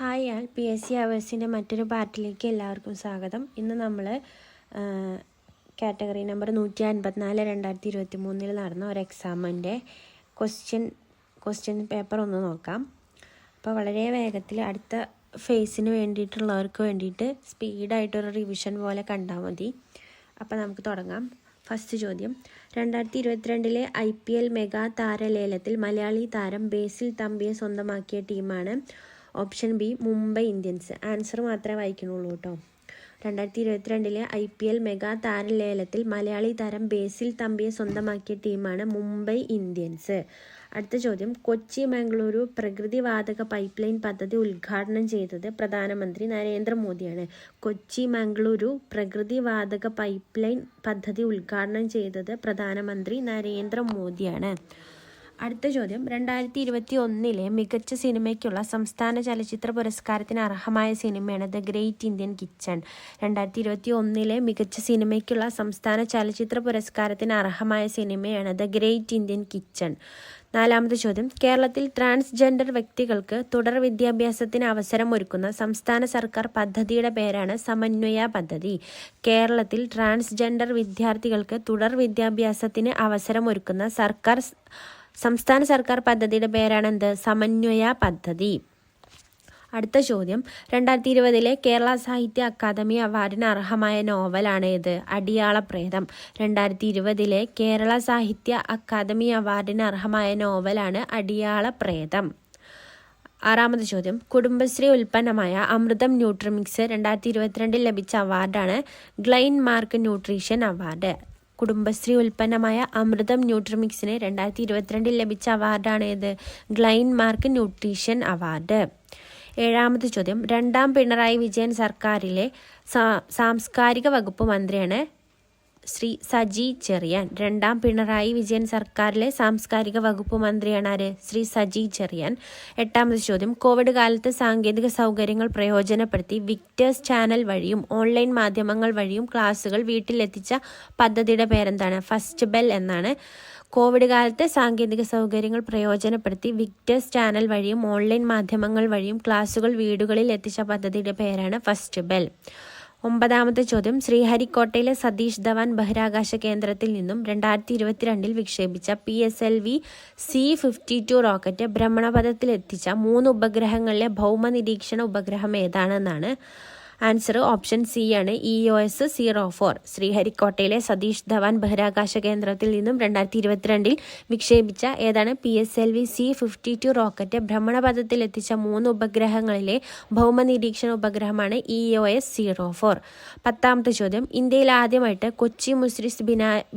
Hi ആൾ PSC അവേഴ്സിൻ്റെ മറ്റൊരു പാർട്ടിലേക്ക് എല്ലാവർക്കും സ്വാഗതം. ഇന്ന് നമ്മൾ കാറ്റഗറി നമ്പർ 154/2023 നടന്ന ഒരു എക്സാമിൻ്റെ ക്വസ്റ്റ്യൻ പേപ്പർ ഒന്ന് നോക്കാം. അപ്പോൾ വളരെ വേഗത്തിൽ അടുത്ത ഫേസിന് വേണ്ടിയിട്ടുള്ളവർക്ക് വേണ്ടിയിട്ട് സ്പീഡായിട്ടൊരു റിവിഷൻ പോലെ കണ്ടാൽ മതി. അപ്പോൾ നമുക്ക് തുടങ്ങാം. ഫസ്റ്റ് ചോദ്യം, 2022 IPL മെഗാ താരലേലത്തിൽ മലയാളി താരം ബേസിൽ തമ്പിയെ സ്വന്തമാക്കിയ ടീമാണ്. Option B Mumbai Indians. Answer മാത്രമേ വായിക്കണുള്ളൂ കേട്ടോ. 2022 IPL മെഗാ താരലേലത്തിൽ മലയാളി താരം ബേസിൽ തമ്പിയെ സ്വന്തമാക്കിയ ടീമാണ് മുംബൈ ഇന്ത്യൻസ്. അടുത്ത ചോദ്യം, കൊച്ചി മംഗളൂരു പ്രകൃതിവാതക പൈപ്പ് ലൈൻ പദ്ധതി ഉദ്ഘാടനം ചെയ്തത് പ്രധാനമന്ത്രി നരേന്ദ്രമോദിയാണ്. കൊച്ചി മംഗളൂരു പ്രകൃതിവാതക പൈപ്പ് ലൈൻ പദ്ധതി ഉദ്ഘാടനം ചെയ്തത് പ്രധാനമന്ത്രി നരേന്ദ്രമോദിയാണ്. അടുത്ത ചോദ്യം, 2021 മികച്ച സിനിമയ്ക്കുള്ള സംസ്ഥാന ചലച്ചിത്ര പുരസ്കാരത്തിന് അർഹമായ സിനിമയാണ് ദ ഗ്രേറ്റ് ഇന്ത്യൻ കിച്ചൺ. 2021 മികച്ച സിനിമയ്ക്കുള്ള സംസ്ഥാന ചലച്ചിത്ര പുരസ്കാരത്തിന് അർഹമായ സിനിമയാണ് ദ ഗ്രേറ്റ് ഇന്ത്യൻ കിച്ചൺ. നാലാമത്തെ ചോദ്യം, കേരളത്തിൽ ട്രാൻസ്ജെൻഡർ വ്യക്തികൾക്ക് തുടർ വിദ്യാഭ്യാസത്തിന് അവസരമൊരുക്കുന്ന സംസ്ഥാന സർക്കാർ പദ്ധതിയുടെ പേരാണ് സമന്വയ പദ്ധതി. കേരളത്തിൽ ട്രാൻസ്ജെൻഡർ വിദ്യാർത്ഥികൾക്ക് തുടർ വിദ്യാഭ്യാസത്തിന് അവസരമൊരുക്കുന്ന സംസ്ഥാന സർക്കാർ പദ്ധതിയുടെ പേരാണ് സമന്വയ പദ്ധതി. അടുത്ത ചോദ്യം, 2020 കേരള സാഹിത്യ അക്കാദമി അവാർഡിന് അർഹമായ നോവലാണ് ഏത്? അടിയാളപ്രേതം. 2020 കേരള സാഹിത്യ അക്കാദമി അവാർഡിന് അർഹമായ നോവലാണ് അടിയാളപ്രേതം. ആറാമത്തെ ചോദ്യം, കുടുംബശ്രീ ഉൽപ്പന്നമായ അമൃതം ന്യൂട്രിമിക്സ് 2022 ലഭിച്ച അവാർഡാണ് ഗ്ലൈൻ മാർക്ക് ന്യൂട്രീഷൻ അവാർഡ്. കുടുംബശ്രീ ഉൽപ്പന്നമായ അമൃതം ന്യൂട്രിമിക്സിന് 2022 ലഭിച്ച അവാർഡാണ് ഏത്? ഗ്ലൈൻ മാർക്ക് ന്യൂട്രീഷൻ അവാർഡ്. ഏഴാമത്തെ ചോദ്യം, രണ്ടാം പിണറായി വിജയൻ സർക്കാരിലെ സാംസ്കാരിക വകുപ്പ് മന്ത്രിയാണ് ശ്രീ സജി ചെറിയാൻ. രണ്ടാം പിണറായി വിജയൻ സർക്കാരിലെ സാംസ്കാരിക വകുപ്പ് മന്ത്രിയാണ് ആര്? ശ്രീ സജി ചെറിയാൻ. എട്ടാമത്തെ ചോദ്യം, കോവിഡ് കാലത്ത് സാങ്കേതിക സൗകര്യങ്ങൾ പ്രയോജനപ്പെടുത്തി വിക്ടേഴ്സ് ചാനൽ വഴിയും ഓൺലൈൻ മാധ്യമങ്ങൾ വഴിയും ക്ലാസുകൾ വീട്ടിലെത്തിച്ച പദ്ധതിയുടെ പേരെന്താണ്? ഫസ്റ്റ് ബെൽ എന്നാണ്. കോവിഡ് കാലത്ത് സാങ്കേതിക സൗകര്യങ്ങൾ പ്രയോജനപ്പെടുത്തി വിക്ടേഴ്സ് ചാനൽ വഴിയും ഓൺലൈൻ മാധ്യമങ്ങൾ വഴിയും ക്ലാസുകൾ വീടുകളിൽ എത്തിച്ച പദ്ധതിയുടെ പേരാണ് ഫസ്റ്റ് ബെൽ. ഒമ്പതാമത്തെ ചോദ്യം, ശ്രീഹരിക്കോട്ടയിലെ സതീഷ് ധവാൻ ബഹിരാകാശ കേന്ദ്രത്തിൽ നിന്നും 2022 വിക്ഷേപിച്ച PSLV C-52 റോക്കറ്റ് ഭ്രമണപഥത്തിലെത്തിച്ച 3 ഉപഗ്രഹങ്ങളിലെ ഭൗമ നിരീക്ഷണ ഉപഗ്രഹം ഏതാണെന്നാണ്. ആൻസർ ഓപ്ഷൻ സി ആണ്, EOS 04. ശ്രീഹരിക്കോട്ടയിലെ സതീഷ് ധവാൻ ബഹിരാകാശ കേന്ദ്രത്തിൽ നിന്നും 2022 വിക്ഷേപിച്ച ഏതാണ്? PSLV C-52 റോക്കറ്റ് ഭ്രമണപഥത്തിലെത്തിച്ച 3 ഉപഗ്രഹങ്ങളിലെ ഭൗമ നിരീക്ഷണ ഉപഗ്രഹമാണ് EOS 04. പത്താമത്തെ ചോദ്യം, ഇന്ത്യയിൽ ആദ്യമായിട്ട് കൊച്ചി മുസ്രിസ്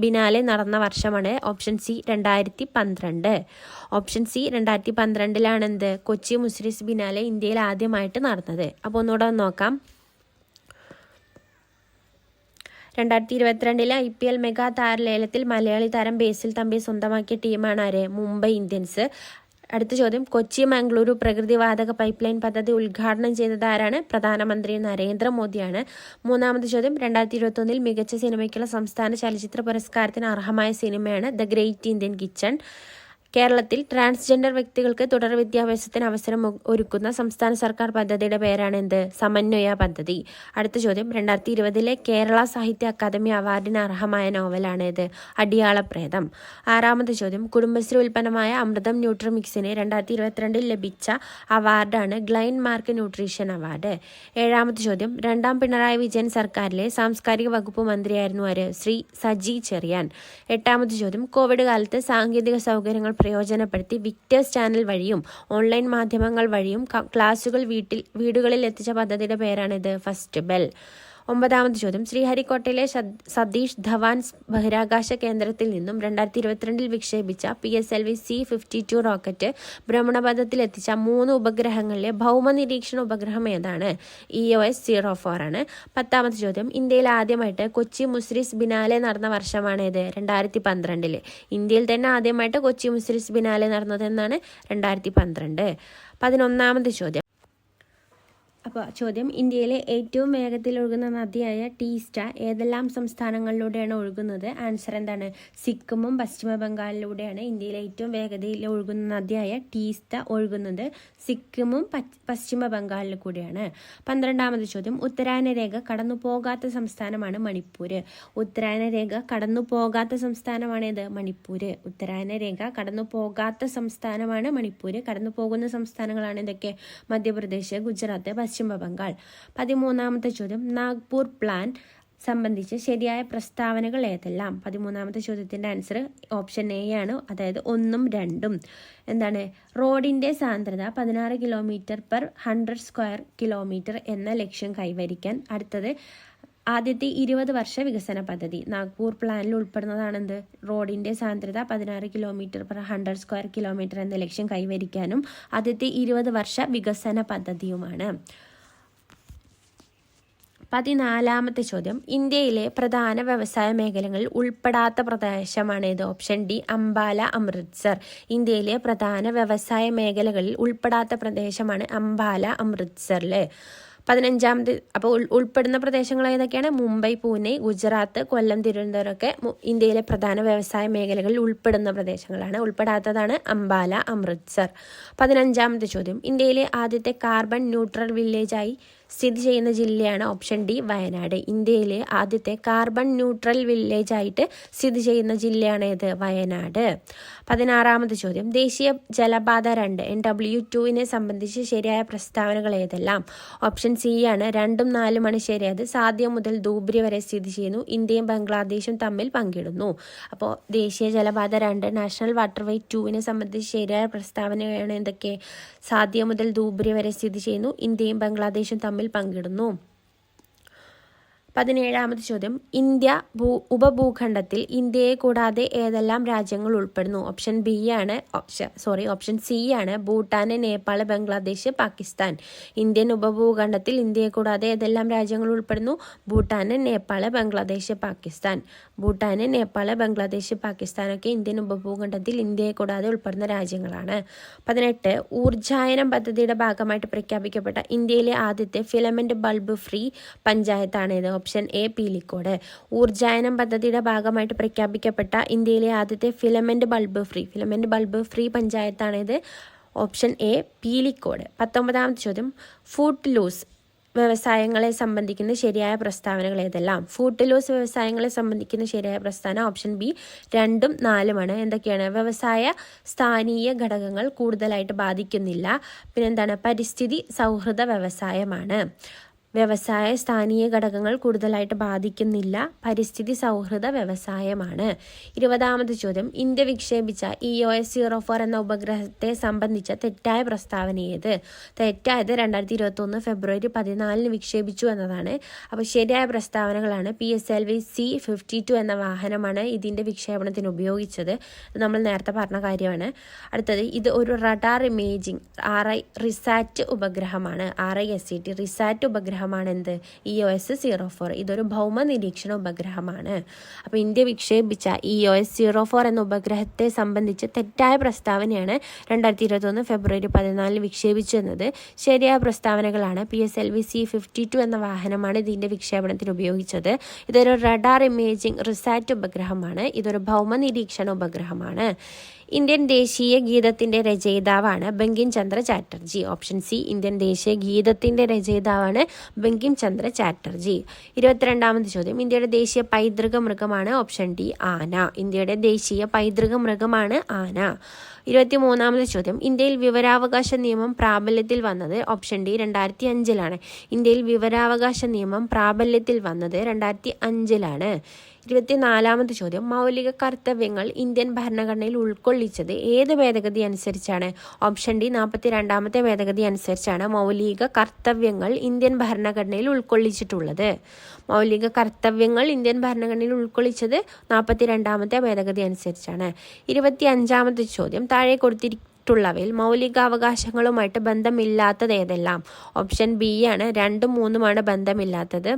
ബിനാലെ നടന്ന വർഷമാണ്. Option C 2012. ഓപ്ഷൻ സി 2012 എന്ത്? കൊച്ചി മുസ്രിസ് ബിനാലെ ഇന്ത്യയിൽ ആദ്യമായിട്ട് നടന്നത്. അപ്പോൾ ഒന്നുകൂടെ നോക്കാം. 2022 IPL മെഗാ താരലേലത്തിൽ മലയാളി താരം ബേസിൽ തമ്പിയെ സ്വന്തമാക്കിയ ടീമാണ് ആര്? മുംബൈ ഇന്ത്യൻസ്. അടുത്ത ചോദ്യം, കൊച്ചി മംഗളൂരു പ്രകൃതിവാതക പൈപ്പ് ലൈൻ പദ്ധതി ഉദ്ഘാടനം ചെയ്തത് ആരാണ്? പ്രധാനമന്ത്രി നരേന്ദ്രമോദിയാണ്. മൂന്നാമത്തെ ചോദ്യം, 2021 മികച്ച സിനിമയ്ക്കുള്ള സംസ്ഥാന ചലച്ചിത്ര പുരസ്കാരത്തിന് അർഹമായ സിനിമയാണ് ദ ഗ്രേറ്റ് ഇന്ത്യൻ കിച്ചൺ. കേരളത്തിൽ ട്രാൻസ്ജെൻഡർ വ്യക്തികൾക്ക് തുടർ വിദ്യാഭ്യാസത്തിന് അവസരം ഒരുക്കുന്ന സംസ്ഥാന സർക്കാർ പദ്ധതിയുടെ പേരാണ് എന്ത്? സമന്വയ പദ്ധതി. അടുത്ത ചോദ്യം, 2020 കേരള സാഹിത്യ അക്കാദമി അവാർഡിന് അർഹമായ നോവലാണ് ഏത്? അടിയാളപ്രേതം. ആറാമത്തെ ചോദ്യം, കുടുംബശ്രീ ഉൽപ്പന്നമായ അമൃതം ന്യൂട്രിമിക്സിന് 2022 ലഭിച്ച അവാർഡാണ് ഗ്ലൈൻ മാർക്ക് ന്യൂട്രീഷൻ അവാർഡ്. ഏഴാമത്തെ ചോദ്യം, രണ്ടാം പിണറായി വിജയൻ സർക്കാരിലെ സാംസ്കാരിക വകുപ്പ് മന്ത്രിയായിരുന്നു ആര്? ശ്രീ സജി ചെറിയാൻ. എട്ടാമത്തെ ചോദ്യം, കോവിഡ് കാലത്ത് സാങ്കേതിക സൗകര്യങ്ങൾ പ്രയോജനപ്പെടുത്തി വിക്ടേഴ്സ് ചാനൽ വഴിയും ഓൺലൈൻ മാധ്യമങ്ങൾ വഴിയും ക്ലാസുകൾ വീടുകളിൽ എത്തിച്ച പദ്ധതിയുടെ പേരാണിത് ഫസ്റ്റ് ബെൽ. ഒമ്പതാമത്തെ ചോദ്യം, ശ്രീഹരിക്കോട്ടയിലെ സതീഷ് ധവാൻ ബഹിരാകാശ കേന്ദ്രത്തിൽ നിന്നും 2022 വിക്ഷേപിച്ച PSLV C-52 റോക്കറ്റ് ഭ്രമണപഥത്തിലെത്തിച്ച 3 ഉപഗ്രഹങ്ങളിലെ ഭൗമ നിരീക്ഷണ ഉപഗ്രഹം ഏതാണ്? EOS 04 ആണ്. പത്താമത്തെ ചോദ്യം, ഇന്ത്യയിൽ ആദ്യമായിട്ട് കൊച്ചി മുസ്രിസ് ബിനാലെ നടന്ന വർഷമാണേത്? 2012. ഇന്ത്യയിൽ തന്നെ ആദ്യമായിട്ട് കൊച്ചി മുസ്രിസ് ബിനാലെ നടന്നതെന്നാണ് 2012. 11ാമത്തെ ചോദ്യം, അപ്പോൾ ചോദ്യം, ഇന്ത്യയിലെ ഏറ്റവും വേഗത്തിൽ ഒഴുകുന്ന നദിയായ ടീസ്റ്റ ഏതെല്ലാം സംസ്ഥാനങ്ങളിലൂടെയാണ് ഒഴുകുന്നത്? ആൻസർ എന്താണ്? സിക്കിമും പശ്ചിമ ബംഗാളിലൂടെയാണ് ഇന്ത്യയിലെ ഏറ്റവും വേഗതയിൽ ഒഴുകുന്ന നദിയായ ടീസ്റ്റ ഒഴുകുന്നത്. സിക്കിമും പശ്ചിമ ബംഗാളിൽ കൂടിയാണ്. 12ാമത് ചോദ്യം, ഉത്തരായന രേഖ കടന്നു പോകാത്ത സംസ്ഥാനമാണ് മണിപ്പൂർ. ഉത്തരായന രേഖ കടന്നു പോകാത്ത സംസ്ഥാനമാണേത്? മണിപ്പൂർ. ഉത്തരായന രേഖ കടന്നു പോകാത്ത സംസ്ഥാനമാണ് മണിപ്പൂർ. കടന്നു പോകുന്ന സംസ്ഥാനങ്ങളാണ് ഇതൊക്കെ? മധ്യപ്രദേശ്, ഗുജറാത്ത്, പശ്ചിമ ബംഗാൾ. 13ാമത്തെ ചോദ്യം, നാഗ്പൂർ പ്ലാൻ സംബന്ധിച്ച് ശരിയായ പ്രസ്താവനകൾ ഏതെല്ലാം? 13ാമത്തെ ചോദ്യത്തിൻ്റെ ആൻസർ ഓപ്ഷൻ എ ആണ്, അതായത് 1ഉം 2ഉം. എന്താണ്? റോഡിൻ്റെ സാന്ദ്രത 16 km/100 സ്ക്വയർ കിലോമീറ്റർ എന്ന ലക്ഷ്യം കൈവരിക്കാൻ അടുത്തത് ആദ്യത്തെ 20 വർഷ വികസന പദ്ധതി. നാഗ്പൂർ പ്ലാനിൽ ഉൾപ്പെടുന്നതാണെന്ത്? റോഡിൻ്റെ സാന്ദ്രത 16 km/100 സ്ക്വയർ കിലോമീറ്റർ എന്ന ലക്ഷ്യം കൈവരിക്കാനും ആദ്യത്തെ 20 വർഷ വികസന പദ്ധതിയുമാണ്. 14ാമത്തെ ചോദ്യം, ഇന്ത്യയിലെ പ്രധാന വ്യവസായ മേഖലകളിൽ ഉൾപ്പെടാത്ത പ്രദേശമാണേത്? Option D, Ambala, Amritsar. ഇന്ത്യയിലെ പ്രധാന വ്യവസായ മേഖലകളിൽ ഉൾപ്പെടാത്ത പ്രദേശമാണ് അംബാല, അമൃത്സറിൽ. 15ാമത് അപ്പോൾ ഉൾപ്പെടുന്ന പ്രദേശങ്ങൾ ഏതൊക്കെയാണ്? മുംബൈ, പൂനെ, ഗുജറാത്ത്, കൊല്ലം, തിരുവനന്തപുരം ഒക്കെ ഇന്ത്യയിലെ പ്രധാന വ്യവസായ മേഖലകളിൽ ഉൾപ്പെടുന്ന പ്രദേശങ്ങളാണ്. ഉൾപ്പെടാത്തതാണ് അംബാല, അമൃത്സർ. 15ാമത്തെ ചോദ്യം, ഇന്ത്യയിലെ ആദ്യത്തെ കാർബൺ ന്യൂട്രൽ വില്ലേജായി സ്ഥിതി ചെയ്യുന്ന ജില്ലയാണ് ഓപ്ഷൻ ഡി, വയനാട്. ഇന്ത്യയിലെ ആദ്യത്തെ കാർബൺ ന്യൂട്രൽ വില്ലേജായിട്ട് സ്ഥിതി ചെയ്യുന്ന ജില്ലയാണ് ഏത്? വയനാട്. 16ാമത്തെ ചോദ്യം, ദേശീയ ജലപാത 2 NW2 സംബന്ധിച്ച് ശരിയായ പ്രസ്താവനകൾ ഏതെല്ലാം? ഓപ്ഷൻ സി ആണ്, 2ഉം 4ഉമാണ് ശരിയായത്. സാധ്യ മുതൽ ധൂബ്രി വരെ സ്ഥിതി ചെയ്യുന്നു. ഇന്ത്യയും ബംഗ്ലാദേശും തമ്മിൽ പങ്കിടുന്നു. അപ്പോൾ ദേശീയ ജലപാത 2 നാഷണൽ വാട്ടർവേ 2 സംബന്ധിച്ച് ശരിയായ പ്രസ്താവനയാണ് എന്തൊക്കെ? സാധ്യ മുതൽ ധൂബ്രി വരെ സ്ഥിതി ചെയ്യുന്നു. ഇന്ത്യയും ബംഗ്ലാദേശും തമ്മിൽ പങ്കിടുന്നു. 17ാമത്തെ ചോദ്യം, ഇന്ത്യ ഉപഭൂഖണ്ഡത്തിൽ ഇന്ത്യയെ കൂടാതെ ഏതെല്ലാം രാജ്യങ്ങൾ ഉൾപ്പെടുന്നു? ഓപ്ഷൻ ബി ആണ്, ഓപ്ഷൻ സി ആണ്, ഭൂട്ടാൻ, നേപ്പാൾ, ബംഗ്ലാദേശ്, പാകിസ്ഥാൻ. ഇന്ത്യൻ ഉപഭൂഖണ്ഡത്തിൽ ഇന്ത്യയെ കൂടാതെ ഏതെല്ലാം രാജ്യങ്ങൾ ഉൾപ്പെടുന്നു? ഭൂട്ടാൻ, നേപ്പാൾ, ബംഗ്ലാദേശ്, പാകിസ്ഥാൻ. ഭൂട്ടാൻ, നേപ്പാൾ, ബംഗ്ലാദേശ്, പാകിസ്ഥാനൊക്കെ ഇന്ത്യൻ ഉപഭൂഖണ്ഡത്തിൽ ഇന്ത്യയെ കൂടാതെ ഉൾപ്പെടുന്ന രാജ്യങ്ങളാണ്. 18 ഊർജായനം പദ്ധതിയുടെ ഭാഗമായിട്ട് പ്രഖ്യാപിക്കപ്പെട്ട ഇന്ത്യയിലെ ആദ്യത്തെ ഫിലമെന്റ് ബൾബ് ഫ്രീ പഞ്ചായത്താണേത്? Option A, Peelikode. ഊർജായനം പദ്ധതിയുടെ ഭാഗമായിട്ട് പ്രഖ്യാപിക്കപ്പെട്ട ഇന്ത്യയിലെ ആദ്യത്തെ ഫിലമെന്റ് ബൾബ് ഫ്രീ പഞ്ചായത്താണേത്? Option A, Peelikode. 19ാമത്തെ ചോദ്യം, ഫുഡ് ലൂസ് വ്യവസായങ്ങളെ സംബന്ധിക്കുന്ന ശരിയായ പ്രസ്താവനകൾ ഏതെല്ലാം? ഫുഡ് ലോസ് വ്യവസായങ്ങളെ സംബന്ധിക്കുന്ന ശരിയായ പ്രസ്താവന ഓപ്ഷൻ ബി, 2ഉം 4ഉമാണ്. എന്തൊക്കെയാണ്? വ്യവസായ സ്ഥാനീയ ഘടകങ്ങൾ കൂടുതലായിട്ട് ബാധിക്കുന്നില്ല. പിന്നെന്താണ്? പരിസ്ഥിതി സൗഹൃദ വ്യവസായമാണ്. വ്യവസായ സ്ഥാനീയ ഘടകങ്ങൾ കൂടുതലായിട്ട് ബാധിക്കുന്നില്ല, പരിസ്ഥിതി സൗഹൃദ വ്യവസായമാണ്. 20ാമത് ചോദ്യം, ഇന്ത്യ വിക്ഷേപിച്ച EOS-04 എന്ന ഉപഗ്രഹത്തെ സംബന്ധിച്ച തെറ്റായ പ്രസ്താവന ഏത്? തെറ്റായത് 2021 ഫെബ്രുവരി 14 വിക്ഷേപിച്ചു എന്നതാണ്. അപ്പോൾ ശരിയായ പ്രസ്താവനകളാണ് PSLV-C-52 എന്ന വാഹനമാണ് ഇതിൻ്റെ വിക്ഷേപണത്തിന് ഉപയോഗിച്ചത്. ഇത് നമ്മൾ നേരത്തെ പറഞ്ഞ കാര്യമാണ്. അടുത്തത്, ഇത് ഒരു റഡാർ ഇമേജിംഗ് റിസാറ്റ് ഉപഗ്രഹമാണ്. RISAT റിസാറ്റ് ഉപഗ്രഹമാണ് എന്ത്? EOS-04. ഇതൊരു ഭൗമ നിരീക്ഷണ ഉപഗ്രഹമാണ്. അപ്പോൾ ഇന്ത്യ വിക്ഷേപിച്ച EOS-04 എന്ന ഉപഗ്രഹത്തെ സംബന്ധിച്ച് തെറ്റായ പ്രസ്താവനയാണ് 2021 ഫെബ്രുവരി 14 വിക്ഷേപിച്ചു എന്നത്. ശരിയായ പ്രസ്താവനകളാണ് PSLV-C-52 എന്ന വാഹനമാണ് ഇതിൻ്റെ വിക്ഷേപണത്തിന് ഉപയോഗിച്ചത്. ഇതൊരു റഡാർ ഇമേജിംഗ് റിസാറ്റ് ഉപഗ്രഹമാണ്. ഇതൊരു ഭൗമ നിരീക്ഷണ ഉപഗ്രഹമാണ്. ഇന്ത്യൻ ദേശീയ ഗീതത്തിൻ്റെ രചയിതാവാണ് Bankim Chandra Chatterjee. Option C, Indian ദേശീയ ഗീതത്തിൻ്റെ രചയിതാവാണ് ബങ്കിം ചന്ദ്ര ചാറ്റർജി. 22ാമത് ചോദ്യം, ഇന്ത്യയുടെ ദേശീയ പൈതൃക മൃഗമാണ്? ഓപ്ഷൻ ഡി, ആന. ഇന്ത്യയുടെ ദേശീയ പൈതൃക മൃഗമാണ് ആന. 23ാമത് ചോദ്യം, ഇന്ത്യയിൽ വിവരാവകാശ നിയമം പ്രാബല്യത്തിൽ വന്നത്? ഓപ്ഷൻ ഡി, 2005 ഇന്ത്യയിൽ വിവരാവകാശ നിയമം പ്രാബല്യത്തിൽ വന്നത് 2005 24ാമത് ചോദ്യം, മൗലിക കർത്തവ്യങ്ങൾ ഇന്ത്യൻ ഭരണഘടനയിൽ ഉൾക്കൊള്ളിച്ചത് ഏത് ഭേദഗതി അനുസരിച്ചാണ്? ഓപ്ഷൻ ഡി, 42ാമത്തെ ഭേദഗതി അനുസരിച്ചാണ് മൗലിക കർത്തവ്യങ്ങൾ ഇന്ത്യൻ ഭരണഘടനയിൽ ഉൾക്കൊള്ളിച്ചിട്ടുള്ളത്. മൗലിക കർത്തവ്യങ്ങൾ ഇന്ത്യൻ ഭരണഘടനയിൽ ഉൾക്കൊള്ളിച്ചത് 42ാമത്തെ ഭേദഗതി അനുസരിച്ചാണ്. 25ാമത്തെ ചോദ്യം, താഴെ കൊടുത്തിട്ടുള്ളവയിൽ മൗലികാവകാശങ്ങളുമായിട്ട് ബന്ധമില്ലാത്തത് ഏതെല്ലാം? ഓപ്ഷൻ ബി ആണ്, 2ഉം 3ഉമാണ് ബന്ധമില്ലാത്തത്.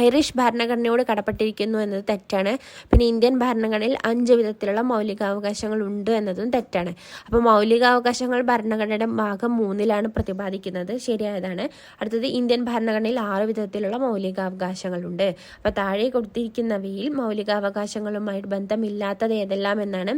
ഐറിഷ് ഭരണഘടനയോട് കടപ്പെട്ടിരിക്കുന്നു എന്നത് തെറ്റാണ്. പിന്നെ ഇന്ത്യൻ ഭരണഘടനയിൽ 5 വിധത്തിലുള്ള മൗലികാവകാശങ്ങൾ ഉണ്ട് എന്നതും തെറ്റാണ്. അപ്പോൾ മൗലികാവകാശങ്ങൾ ഭരണഘടനയുടെ ഭാഗം 3 പ്രതിപാദിക്കുന്നത്, ശരിയായതാണ്. അടുത്തത് ഇന്ത്യൻ ഭരണഘടനയിൽ 6 വിധത്തിലുള്ള മൗലികാവകാശങ്ങളുണ്ട്. അപ്പോൾ താഴെ കൊടുത്തിരിക്കുന്നവയിൽ മൗലികാവകാശങ്ങളുമായിട്ട് ബന്ധമില്ലാത്തത് ഏതെല്ലാം എന്നാണ്.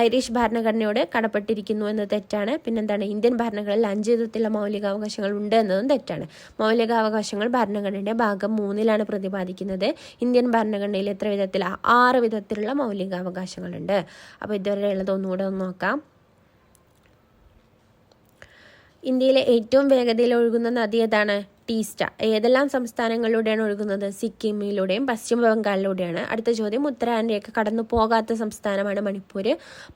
ഐറിഷ് ഭരണഘടനയോട് കടപ്പെട്ടിരിക്കുന്നു എന്നത് തെറ്റാണ്. പിന്നെന്താണ്, ഇന്ത്യൻ ഭരണഘടനയിൽ 5 വിധത്തിലുള്ള മൗലികാവകാശങ്ങൾ ഉണ്ട് എന്നതും തെറ്റാണ്. മൗലികാവകാശങ്ങൾ ഭരണഘടനയുടെ ഭാഗം 3 പ്രതിപാദിക്കുന്നത്. ഇന്ത്യൻ ഭരണഘടനയിൽ എത്ര വിധത്തിലാണ്? 6 വിധത്തിലുള്ള മൗലികാവകാശങ്ങളുണ്ട്. അപ്പോൾ ഇതുവരെ ഉള്ളത് ഒന്നുകൂടെ ഒന്ന് നോക്കാം. ഇന്ത്യയിലെ ഏറ്റവും വേഗതയിൽ ഒഴുകുന്ന നദി ഏതാണ്? ടീസ്റ്റ. ഏതെല്ലാം സംസ്ഥാനങ്ങളിലൂടെയാണ് ഒഴുകുന്നത്? സിക്കിമിലൂടെയും പശ്ചിമ ബംഗാളിലൂടെയാണ്. അടുത്ത ചോദ്യം, ഉത്തരാഖണ്ഡേക്ക് കടന്നു പോകാത്ത സംസ്ഥാനമാണ് മണിപ്പൂർ.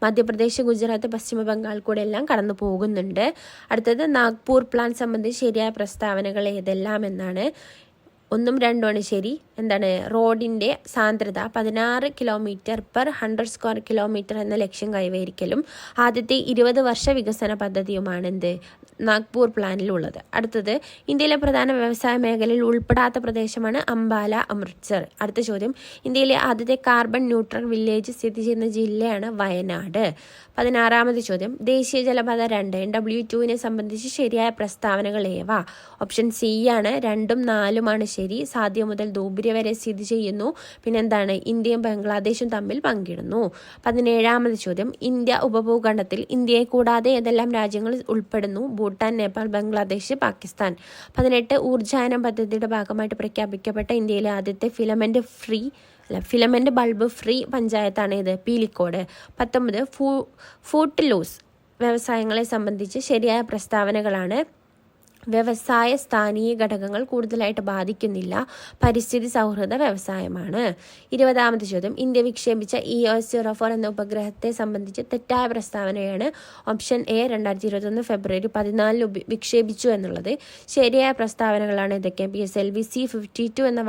മധ്യപ്രദേശ്, ഗുജറാത്ത്, പശ്ചിമ ബംഗാൾ കൂടെ എല്ലാം കടന്നു പോകുന്നുണ്ട്. അടുത്തത്, നാഗ്പൂർ പ്ലാൻ സംബന്ധിച്ച് ശരിയായ പ്രസ്താവനകൾ ഏതെല്ലാം എന്നാണ്. 1ഉം 2ഉമാണ് ശരി. എന്താണ്? റോഡിൻ്റെ സാന്ദ്രത 16 km/100 സ്ക്വയർ കിലോമീറ്റർ എന്ന ലക്ഷ്യം കൈവരിക്കലും ആദ്യത്തെ 20 വർഷ വികസന പദ്ധതിയുമാണ് എന്ത്? നാഗ്പൂർ പ്ലാനിലുള്ളത്. അടുത്തത്, ഇന്ത്യയിലെ പ്രധാന വ്യവസായ മേഖലയിൽ ഉൾപ്പെടാത്ത പ്രദേശമാണ് അംബാല, അമൃത്സർ. അടുത്ത ചോദ്യം, ഇന്ത്യയിലെ ആദ്യത്തെ കാർബൺ ന്യൂട്രൽ വില്ലേജ് സ്ഥിതി ചെയ്യുന്ന ജില്ലയാണ് വയനാട്. 16ാമത് ചോദ്യം, ദേശീയ ജലപാത 2 NW2 സംബന്ധിച്ച് ശരിയായ പ്രസ്താവനകൾ ഏവ? ഓപ്ഷൻ സി ആണ്. 2ഉം 4ഉമാണ് ശരി. സാധ്യ മുതൽ ധൂബ്രി വരെ സ്ഥിതി ചെയ്യുന്നു. പിന്നെന്താണ്? ഇന്ത്യയും ബംഗ്ലാദേശും തമ്മിൽ പങ്കിടുന്നു. 17ാമത് ചോദ്യം, ഇന്ത്യ ഉപഭൂഖണ്ഡത്തിൽ ഇന്ത്യയെ കൂടാതെ ഏതെല്ലാം രാജ്യങ്ങൾ ഉൾപ്പെടുന്നു? ഭൂട്ടാൻ, നേപ്പാൾ, ബംഗ്ലാദേശ്, പാകിസ്ഥാൻ. 18 ഊർജ്ജായനം പദ്ധതിയുടെ ഭാഗമായിട്ട് പ്രഖ്യാപിക്കപ്പെട്ട ഇന്ത്യയിലെ ആദ്യത്തെ ഫിലമെന്റ് ബൾബ് ഫ്രീ പഞ്ചായത്താണ് ഇത്? പീലിക്കോട്. 19 ഫൂട്ട് ലോസ് വ്യവസായങ്ങളെ സംബന്ധിച്ച് ശരിയായ പ്രസ്താവനകളാണ്. വ്യവസായ സ്ഥാനീയ ഘടകങ്ങൾ കൂടുതലായിട്ട് ബാധിക്കുന്നില്ല. പരിസ്ഥിതി സൗഹൃദ വ്യവസായമാണ്. 20ാമത് ചോദ്യം, ഇന്ത്യ വിക്ഷേപിച്ച EOS-04 എന്ന ഉപഗ്രഹത്തെ സംബന്ധിച്ച് തെറ്റായ പ്രസ്താവനയാണ്. ഓപ്ഷൻ എ 2021 ഫെബ്രുവരി 14 വിക്ഷേപിച്ചു എന്നുള്ളത്. ശരിയായ പ്രസ്താവനകളാണ് ഇതൊക്കെ. PSLV C-52 എന്ന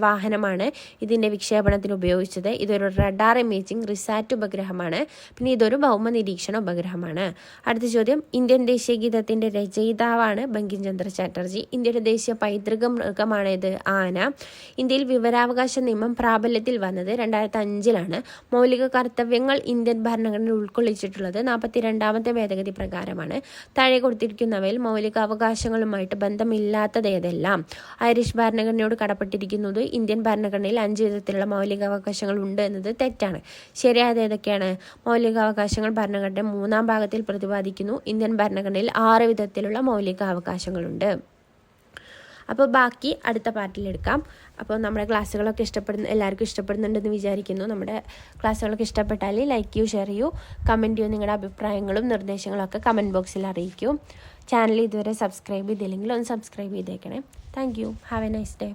വാഹനമാണ് ഇതിൻ്റെ വിക്ഷേപണത്തിന് ഉപയോഗിച്ചത്. ഇതൊരു റഡാർ ഇമേജിംഗ് റിസാറ്റ് ഉപഗ്രഹമാണ്. പിന്നെ ഇതൊരു ഭൗമ നിരീക്ഷണ ഉപഗ്രഹമാണ്. അടുത്ത ചോദ്യം, ഇന്ത്യൻ ദേശീയ ഗീതത്തിൻ്റെ രചയിതാവാണ് ബങ്കിം ചന്ദ്ര ചാറ്റർജി. ഇന്ത്യയുടെ ദേശീയ പൈതൃക മൃഗമാണിത്? ആന. ഇന്ത്യയിൽ വിവരാവകാശ നിയമം പ്രാബല്യത്തിൽ വന്നത് 2005 മൗലിക കർത്തവ്യങ്ങൾ ഇന്ത്യൻ ഭരണഘടനയിൽ ഉൾക്കൊള്ളിച്ചിട്ടുള്ളത് 42ാമത്തെ ഭേദഗതി പ്രകാരമാണ്. താഴെ കൊടുത്തിരിക്കുന്നവയിൽ മൗലികാവകാശങ്ങളുമായിട്ട് ബന്ധമില്ലാത്തത് ഏതെല്ലാം? ഐറിഷ് ഭരണഘടനയോട് കടപ്പെട്ടിരിക്കുന്നത്. ഇന്ത്യൻ ഭരണഘടനയിൽ 5 വിധത്തിലുള്ള മൗലികാവകാശങ്ങൾ ഉണ്ട് എന്നത് തെറ്റാണ്. ശരിയായത് ഏതൊക്കെയാണ്? മൗലികാവകാശങ്ങൾ ഭരണഘടന 3ാം ഭാഗത്തിൽ പ്രതിപാദിക്കുന്നു. ഇന്ത്യൻ ഭരണഘടനയിൽ 6 വിധത്തിലുള്ള മൗലികാവകാശങ്ങളുണ്ട്. അപ്പോൾ ബാക്കി അടുത്ത പാർട്ടിലെടുക്കാം. അപ്പോൾ നമ്മുടെ ക്ലാസ്സുകളൊക്കെ എല്ലാവർക്കും ഇഷ്ടപ്പെടുന്നുണ്ടെന്ന് വിചാരിക്കുന്നു. നമ്മുടെ ക്ലാസ്സുകളൊക്കെ ഇഷ്ടപ്പെട്ടാൽ ലൈക്ക് ചെയ്യൂ, ഷെയർ ചെയ്യൂ, കമൻറ്റ് ചെയ്യൂ. നിങ്ങളുടെ അഭിപ്രായങ്ങളും നിർദ്ദേശങ്ങളൊക്കെ കമൻറ്റ് ബോക്സിൽ അറിയിക്കൂ. ചാനൽ ഇതുവരെ സബ്സ്ക്രൈബ് ചെയ്തില്ലെങ്കിൽ ഒന്ന് സബ്സ്ക്രൈബ് ചെയ്തേക്കണേ. Thank you. Have A nice day.